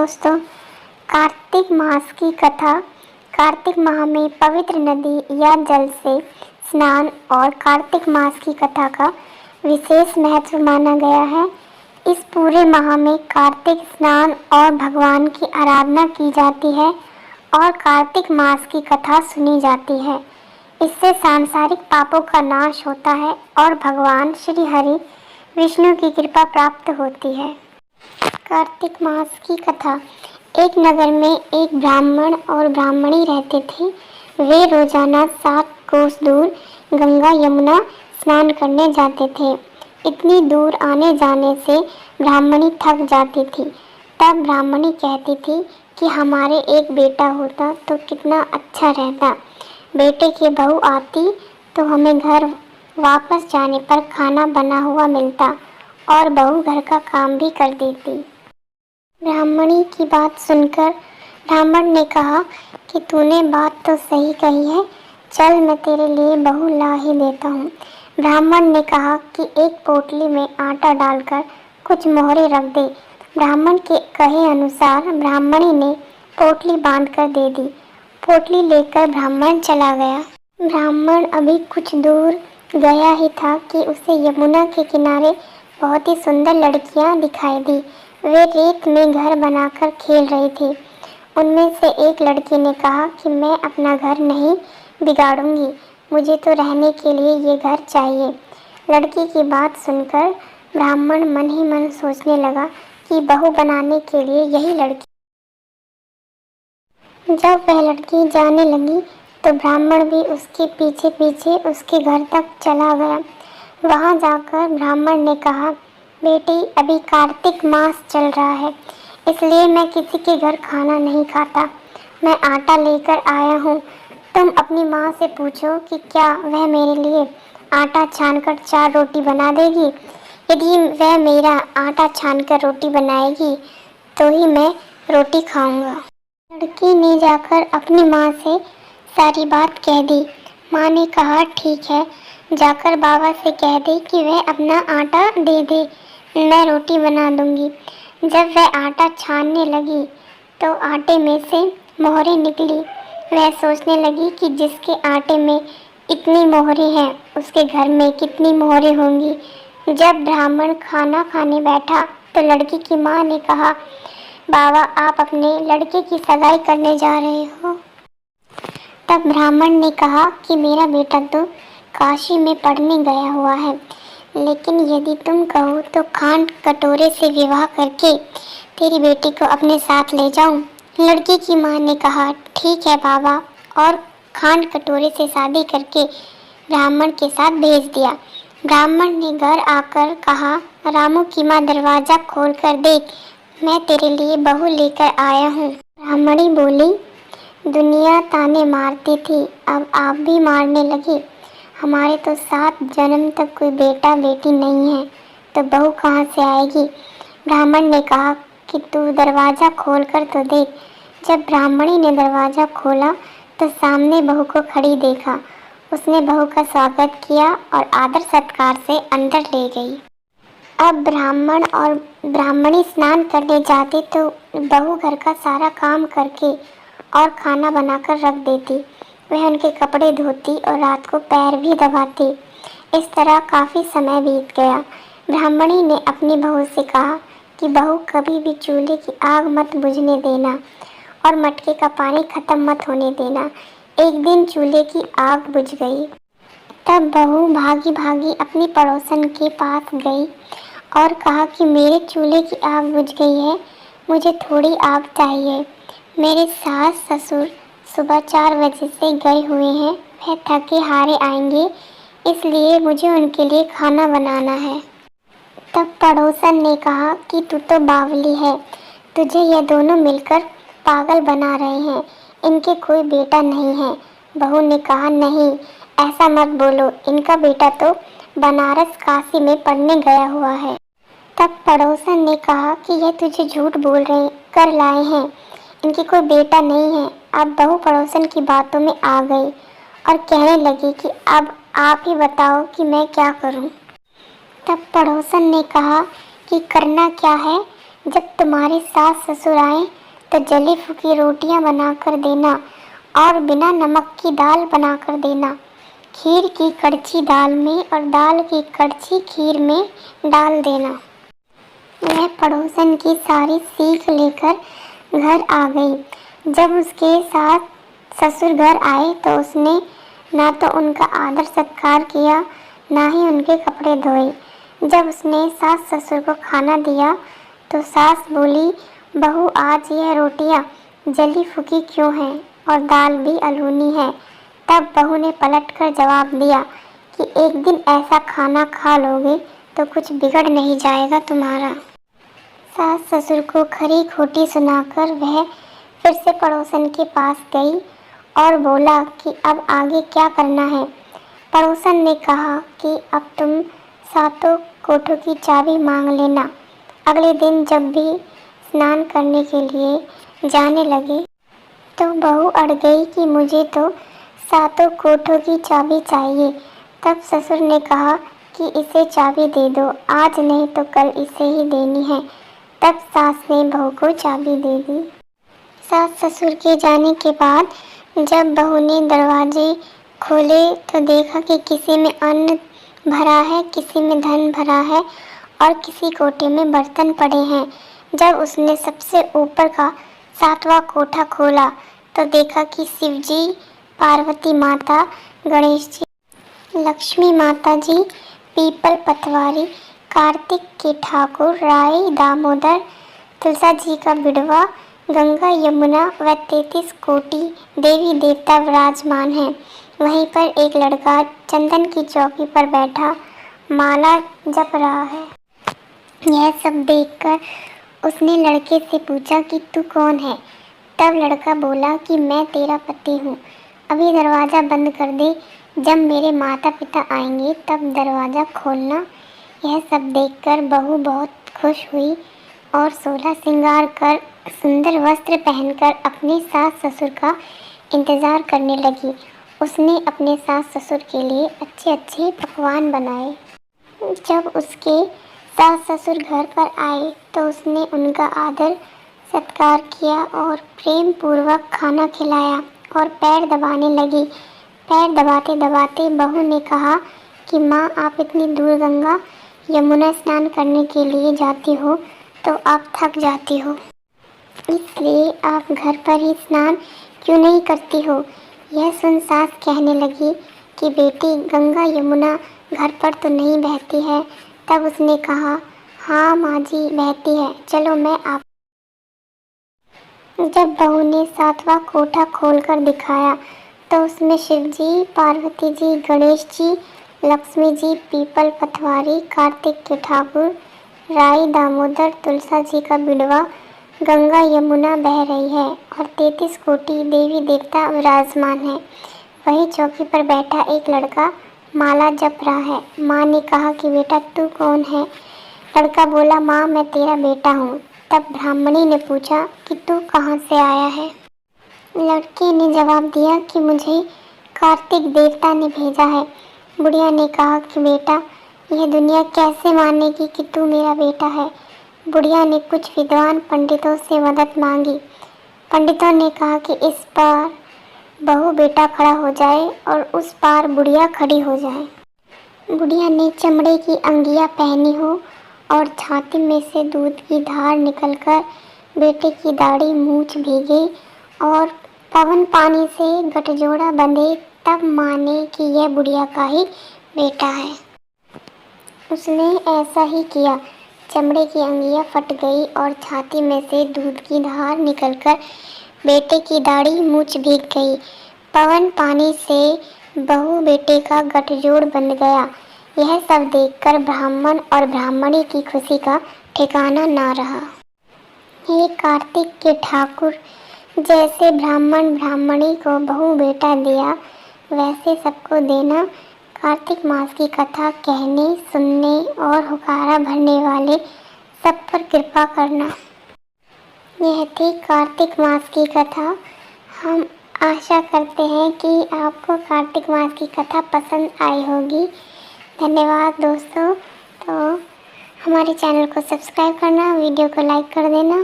दोस्तों, कार्तिक मास की कथा। कार्तिक माह में पवित्र नदी या जल से स्नान और कार्तिक मास की कथा का विशेष महत्व माना गया है। इस पूरे माह में कार्तिक स्नान और भगवान की आराधना की जाती है और कार्तिक मास की कथा सुनी जाती है। इससे सांसारिक पापों का नाश होता है और भगवान श्री हरि विष्णु की कृपा प्राप्त होती है। कार्तिक मास की कथा। एक नगर में एक ब्राह्मण और ब्राह्मणी रहते थे। वे रोजाना 7 कोस दूर गंगा यमुना स्नान करने जाते थे। इतनी दूर आने जाने से ब्राह्मणी थक जाती थी। तब ब्राह्मणी कहती थी कि हमारे एक बेटा होता तो कितना अच्छा रहता। बेटे की बहू आती तो हमें घर वापस जाने पर खाना बना हुआ मिलता और बहू घर का काम भी कर देती। ब्राह्मणी की बात सुनकर ब्राह्मण ने कहा कि तूने बात तो सही कही है, चल मैं तेरे लिए बहू ला ही देता हूँ। ब्राह्मण ने कहा कि एक पोटली में आटा डालकर कुछ मोहरे रख दे। ब्राह्मण के कहे अनुसार ब्राह्मणी ने पोटली बांध कर दे दी। पोटली लेकर ब्राह्मण चला गया। ब्राह्मण अभी कुछ दूर गया ही था कि उसे यमुना के किनारे बहुत ही सुंदर लड़कियां दिखाई दी। वे रेत में घर बनाकर खेल रही थी। उनमें से एक लड़की ने कहा कि मैं अपना घर नहीं बिगाड़ूंगी, मुझे तो रहने के लिए ये घर चाहिए। लड़की की बात सुनकर ब्राह्मण मन ही मन सोचने लगा कि बहू बनाने के लिए यही लड़की। जब वह लड़की जाने लगी तो ब्राह्मण भी उसके पीछे पीछे उसके घर तक चला गया। वहां जाकर ब्राह्मण ने कहा, बेटी अभी कार्तिक मास चल रहा है, इसलिए मैं किसी के घर खाना नहीं खाता। मैं आटा लेकर आया हूँ। तुम अपनी माँ से पूछो कि क्या वह मेरे लिए आटा छानकर 4 रोटी बना देगी। यदि वह मेरा आटा छानकर रोटी बनाएगी तो ही मैं रोटी खाऊंगा। लड़की ने जाकर अपनी माँ से सारी बात कह दी। माँ ने कहा, ठीक है, जाकर बाबा से कह दे कि वह अपना आटा दे दे, मैं रोटी बना दूंगी। जब वह आटा छानने लगी तो आटे में से मोहरें निकली। वह सोचने लगी कि जिसके आटे में इतनी मोहरें हैं उसके घर में कितनी मोहरें होंगी। जब ब्राह्मण खाना खाने बैठा तो लड़की की माँ ने कहा, बाबा आप अपने लड़के की सगाई करने जा रहे हो। तब ब्राह्मण ने कहा कि मेरा बेटा तो काशी में पढ़ने गया हुआ है, लेकिन यदि तुम कहो तो खांड कटोरे से विवाह करके तेरी बेटी को अपने साथ ले जाऊं। लड़की की माँ ने कहा, ठीक है बाबा, और खांड कटोरे से शादी करके ब्राह्मण के साथ भेज दिया। ब्राह्मण ने घर आकर कहा, रामू की माँ दरवाज़ा खोल कर देख, मैं तेरे लिए बहू लेकर आया हूँ। ब्राह्मणी बोली, दुनिया ताने मारती थी, अब आप भी मारने लगे। हमारे तो 7 जन्म तक कोई बेटा बेटी नहीं है, तो बहू कहाँ से आएगी। ब्राह्मण ने कहा कि तू दरवाज़ा खोल कर तो देख। जब ब्राह्मणी ने दरवाज़ा खोला तो सामने बहू को खड़ी देखा। उसने बहू का स्वागत किया और आदर सत्कार से अंदर ले गई। अब ब्राह्मण और ब्राह्मणी स्नान करने जाते तो बहू घर का सारा काम करके और खाना बनाकर रख देती। वह उनके कपड़े धोती और रात को पैर भी दबाती। इस तरह काफ़ी समय बीत गया। ब्राह्मणी ने अपनी बहू से कहा कि बहू कभी भी चूल्हे की आग मत बुझने देना और मटके का पानी ख़त्म मत होने देना। एक दिन चूल्हे की आग बुझ गई। तब बहू भागी भागी अपनी पड़ोसन के पास गई और कहा कि मेरे चूल्हे की आग बुझ गई है, मुझे थोड़ी आग चाहिए। मेरे सास ससुर सुबह 4 बजे से गए हुए हैं, वह थके हारे आएंगे, इसलिए मुझे उनके लिए खाना बनाना है। तब पड़ोसन ने कहा कि तू तो बावली है, तुझे यह दोनों मिलकर पागल बना रहे हैं, इनके कोई बेटा नहीं है। बहू ने कहा, नहीं ऐसा मत बोलो, इनका बेटा तो बनारस काशी में पढ़ने गया हुआ है। तब पड़ोसन ने कहा कि यह तुझे झूठ बोल रहे कर लाए हैं, इनकी कोई बेटा नहीं है। अब बहू पड़ोसन की बातों में आ गई और कहने लगी कि अब आप ही बताओ कि मैं क्या करूं। तब पड़ोसन ने कहा कि करना क्या है, जब तुम्हारे सास ससुर आए तो जली फूकी रोटियां बनाकर देना और बिना नमक की दाल बनाकर देना। खीर की कड़छी दाल में और दाल की कड़छी खीर में डाल देना। वह पड़ोसन की सारी सीख लेकर घर आ गई। जब उसके सास ससुर घर आए तो उसने ना तो उनका आदर सत्कार किया, ना ही उनके कपड़े धोए। जब उसने सास ससुर को खाना दिया तो सास बोली, बहू आज यह रोटियां जली फूकी क्यों हैं और दाल भी अधूनी है। तब बहू ने पलटकर जवाब दिया कि एक दिन ऐसा खाना खा लोगे तो कुछ बिगड़ नहीं जाएगा तुम्हारा। सास ससुर को खरी खोटी सुनाकर वह फिर से पड़ोसन के पास गई और बोला कि अब आगे क्या करना है। पड़ोसन ने कहा कि अब तुम सातों कोठों की चाबी मांग लेना। अगले दिन जब भी स्नान करने के लिए जाने लगे तो बहू अड़ गई कि मुझे तो सातों कोठों की चाबी चाहिए। तब ससुर ने कहा कि इसे चाबी दे दो, आज नहीं तो कल इसे ही देनी है। तब सास ने बहू को चाबी दे दी। सास ससुर के जाने के बाद जब बहू ने दरवाजे खोले तो देखा कि किसी में अन्न भरा है, किसी में धन भरा है और किसी कोठे में बर्तन पड़े हैं। जब उसने सबसे ऊपर का सातवां कोठा खोला तो देखा कि शिवजी, पार्वती माता, गणेश जी, लक्ष्मी माता जी, पीपल पतवारी, कार्तिक के ठाकुर, राई, दामोदर, तुलसा जी का बिड़वा, गंगा, यमुना व 33 कोटि देवी देवता विराजमान हैं। वहीं पर एक लड़का चंदन की चौकी पर बैठा माला जप रहा है। यह सब देखकर उसने लड़के से पूछा कि तू कौन है। तब लड़का बोला कि मैं तेरा पति हूँ, अभी दरवाज़ा बंद कर दे, जब मेरे माता पिता आएंगे तब दरवाज़ा खोलना। यह सब देखकर बहू बहुत खुश हुई और 16 श्रृंगार कर सुंदर वस्त्र पहनकर अपने सास ससुर का इंतज़ार करने लगी। उसने अपने सास ससुर के लिए अच्छे अच्छे पकवान बनाए। जब उसके सास ससुर घर पर आए तो उसने उनका आदर सत्कार किया और प्रेम पूर्वक खाना खिलाया और पैर दबाने लगी। पैर दबाते दबाते बहू ने कहा कि माँ, आप इतनी दूर गंगा यमुना स्नान करने के लिए जाती हो तो आप थक जाती हो, इसलिए आप घर पर ही स्नान क्यों नहीं करती हो। यह सुन सास कहने लगी कि बेटी, गंगा यमुना घर पर तो नहीं बहती है। तब उसने कहा, हाँ माँ जी, बहती है, चलो मैं आप। जब बहू ने सातवां कोठा खोलकर दिखाया तो उसमें शिवजी, पार्वती जी, गणेश जी, लक्ष्मी जी, पीपल पतवारी, कार्तिक के ठाकुर, राई, दामोदर, तुलसा जी का बिड़वा, गंगा यमुना बह रही है और 33 कोटि देवी देवता विराजमान है। वही चौकी पर बैठा एक लड़का माला जप रहा है। माँ ने कहा कि बेटा तू कौन है। लड़का बोला, माँ मैं तेरा बेटा हूँ। तब ब्राह्मणी ने पूछा कि तू कहाँ से आया है। लड़के ने जवाब दिया कि मुझे कार्तिक देवता ने भेजा है। बुढ़िया ने कहा कि बेटा, यह दुनिया कैसे मानेगी कि तू मेरा बेटा है। बुढ़िया ने कुछ विद्वान पंडितों से मदद मांगी। पंडितों ने कहा कि इस पार बहू बेटा खड़ा हो जाए और उस पार बुढ़िया खड़ी हो जाए। बुढ़िया ने चमड़े की अंगिया पहनी हो और छाती में से दूध की धार निकलकर बेटे की दाढ़ी मूछ भीगे और पवन पानी से गठजोड़ा बंधे, तब माने कि यह बुढ़िया का ही बेटा है। उसने ऐसा ही किया। चमड़े की अंगिया फट गई और छाती में से दूध की धार निकलकर बेटे की दाढ़ी मूछ भीग गई। पवन पानी से बहू बेटे का गठजोड़ बन गया। यह सब देखकर ब्राह्मण और ब्राह्मणी की खुशी का ठिकाना ना रहा। हे कार्तिक के ठाकुर, जैसे ब्राह्मण ब्राह्मणी को बहू बेटा दिया वैसे सबको देना। कार्तिक मास की कथा कहने, सुनने और हुकारा भरने वाले सब पर कृपा करना। यह थी कार्तिक मास की कथा। हम आशा करते हैं कि आपको कार्तिक मास की कथा पसंद आई होगी। धन्यवाद दोस्तों। तो हमारे चैनल को सब्सक्राइब करना, वीडियो को लाइक कर देना।